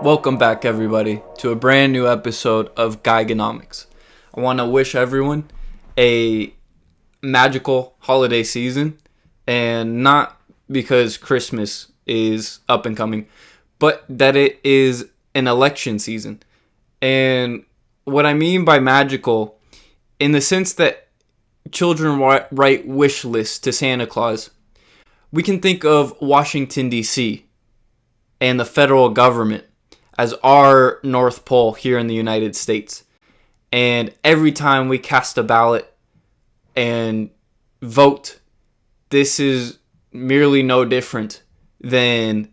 Welcome back, everybody, to a brand new episode of Geigenomics. I want to wish everyone a magical holiday season, and not because Christmas is up and coming, but that it is an election season. And what I mean by magical, in the sense that children write wish lists to Santa Claus, we can think of Washington, D.C. and the federal government as our North Pole here in the United States. And every time we cast a ballot and vote, this is merely no different than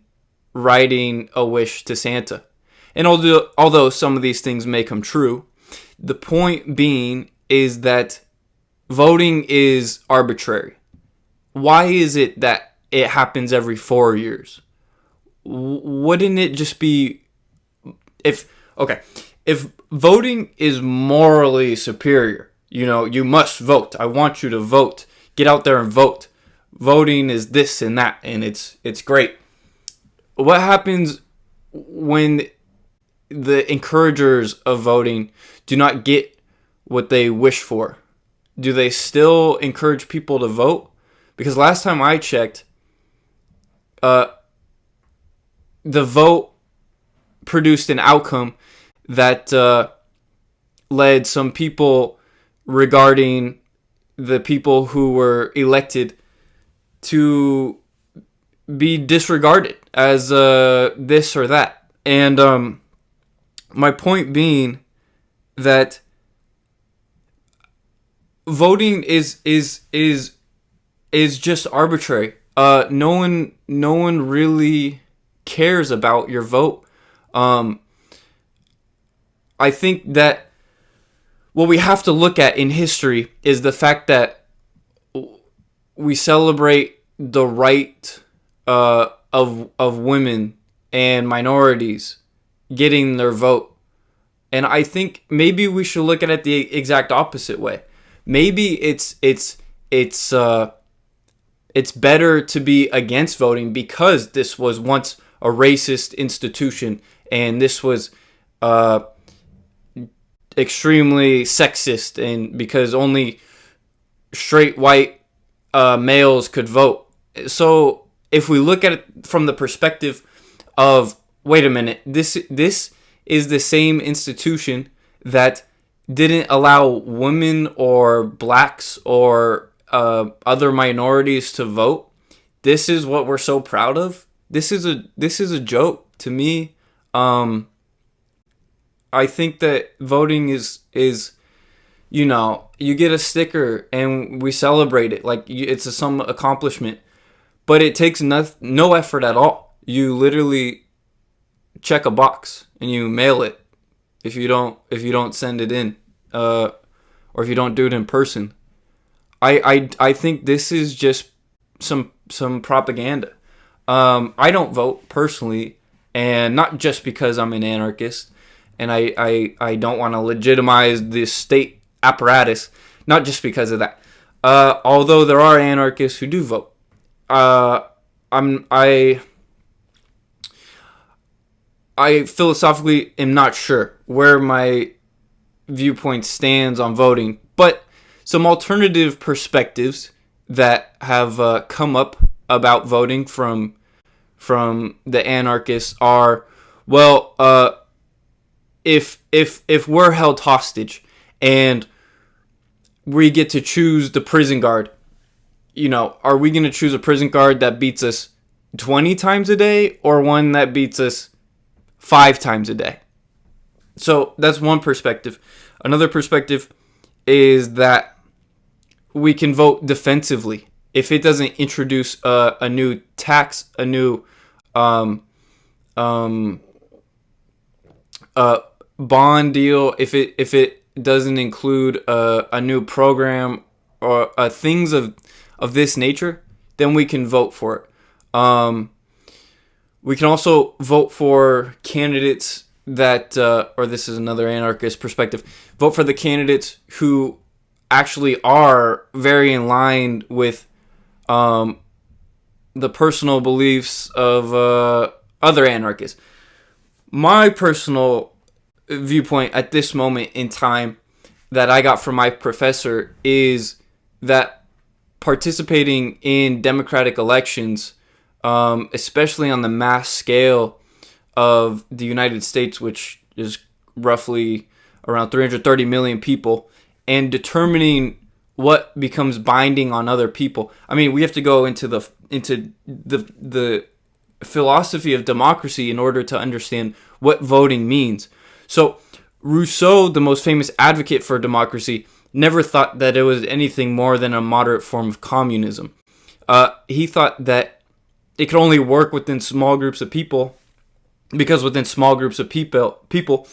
writing a wish to Santa. And although some of these things may come true, the point being is that voting is arbitrary. Why is it that it happens every 4 years? Wouldn't it just be if voting is morally superior, you must vote. I want you to vote. Get out there and vote. Voting is this and that, and it's great. What happens when the encouragers of voting do not get what they wish for? Do they still encourage people to vote? Because last time I checked, the vote produced an outcome that led some people regarding the people who were elected to be disregarded as this or that. And my point being that voting is just arbitrary. No one really cares about your vote. I think that what we have to look at in history is the fact that we celebrate the right of women and minorities getting their vote. And I think maybe we should look at it the exact opposite way. Maybe it's better to be against voting because this was once a racist institution, and this was extremely sexist, and because only straight white males could vote. So if we look at it from the perspective of, wait a minute, this is the same institution that didn't allow women or blacks or other minorities to vote. This is what we're so proud of. This is a joke to me. I think that voting is you get a sticker and we celebrate it like it's some accomplishment, but it takes no effort at all. You literally check a box and you mail it if you don't send it in, or if you don't do it in person. I think this is just some propaganda. I don't vote personally, and not just because I'm an anarchist, and I don't want to legitimize this state apparatus, not just because of that. Although there are anarchists who do vote. I philosophically am not sure where my viewpoint stands on voting, but some alternative perspectives that have come up about voting from the anarchists are, well, if we're held hostage and we get to choose the prison guard, are we going to choose a prison guard that beats us 20 times a day or one that beats us 5 times a day? So that's one perspective. Another perspective is that we can vote defensively. If it doesn't introduce a new tax, a new bond deal, if it doesn't include a new program or things of this nature, then we can vote for it. We can also vote for candidates that, or this is another anarchist perspective, vote for the candidates who actually are very in line with the personal beliefs of other anarchists. my personal viewpoint at this moment in time that I got from my professor is that participating in democratic elections, especially on the mass scale of the United States, which is roughly around 330 million people, and determining what becomes binding on other people. I mean, we have to go into the philosophy of democracy in order to understand what voting means. So Rousseau, the most famous advocate for democracy, never thought that it was anything more than a moderate form of communism. He thought that it could only work within small groups of people, because within small groups of people,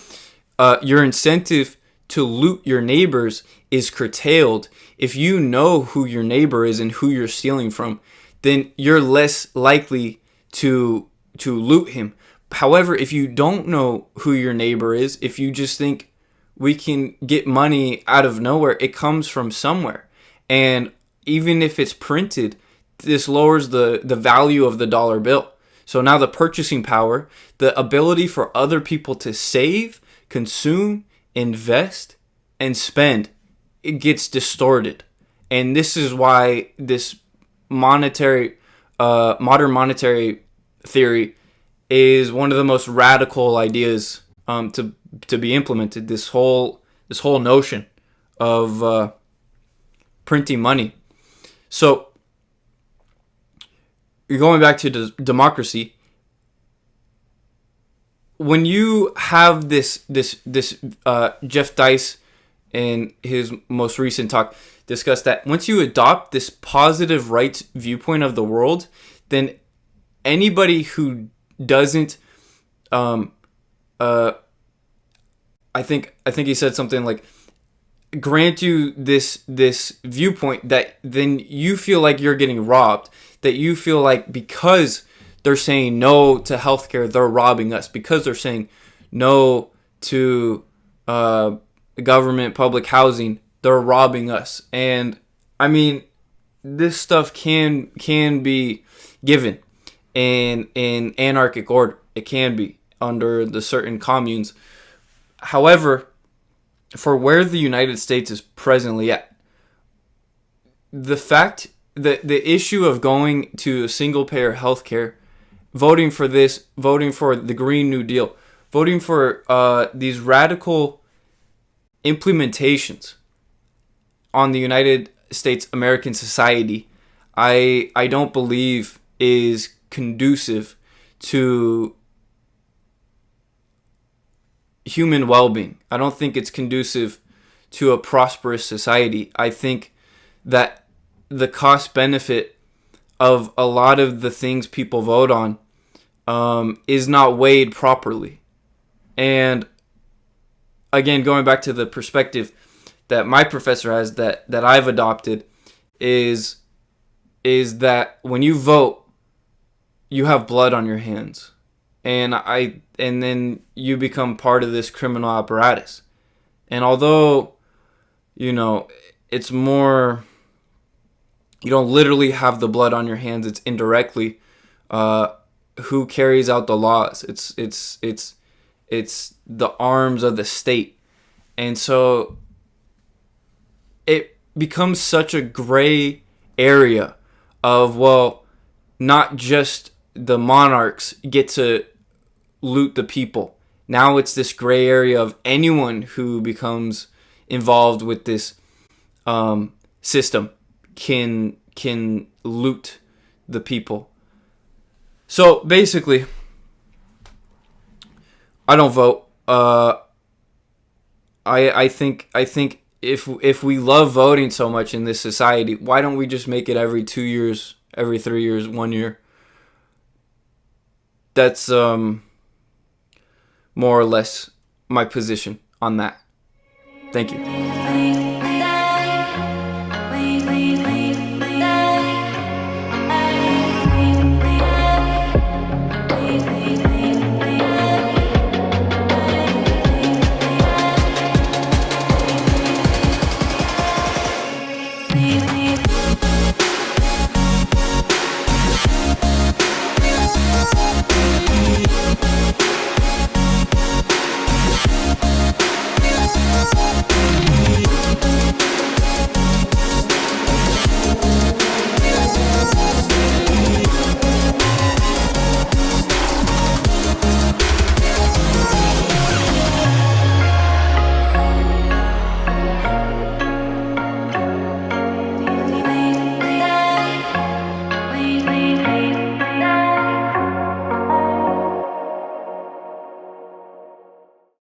your incentive to loot your neighbors is curtailed. If you know who your neighbor is and who you're stealing from, then you're less likely to loot him. However, if you don't know who your neighbor is, if you just think we can get money out of nowhere, it comes from somewhere. And even if it's printed, this lowers the value of the dollar bill. So now the purchasing power, the ability for other people to save, consume, invest, and spend, it gets distorted. And this is why this modern monetary theory is one of the most radical ideas to be implemented. This whole notion of printing money. So you're going back to democracy. When you have this Jeff Dice in his most recent talk discussed that once you adopt this positive rights viewpoint of the world, then anybody who doesn't, I think he said something like, grant you this viewpoint, that then you feel like you're getting robbed, that you feel like because they're saying no to healthcare, they're robbing us, because they're saying no to government public housing, they're robbing us. And I mean, this stuff can be given in anarchic order. It can be under the certain communes. However, for where the United States is presently at, the fact that the issue of going to single payer healthcare, voting for this, voting for the Green New Deal, voting for these radical implementations on the United States American society, I don't believe is conducive to human well-being. I don't think it's conducive to a prosperous society. I think that the cost benefit of a lot of the things people vote on is not weighed properly. And again, going back to the perspective that my professor has, that I've adopted, is that when you vote, you have blood on your hands. And then you become part of this criminal apparatus. And although, it's more, you don't literally have the blood on your hands, it's indirectly who carries out the laws. It's the arms of the state. And so it becomes such a gray area of, well, not just the monarchs get to loot the people. Now it's this gray area of anyone who becomes involved with this system can loot the people. So basically, I don't vote. I think if we love voting so much in this society, why don't we just make it every 2 years, every 3 years, 1 year? That's more or less my position on that. Thank you.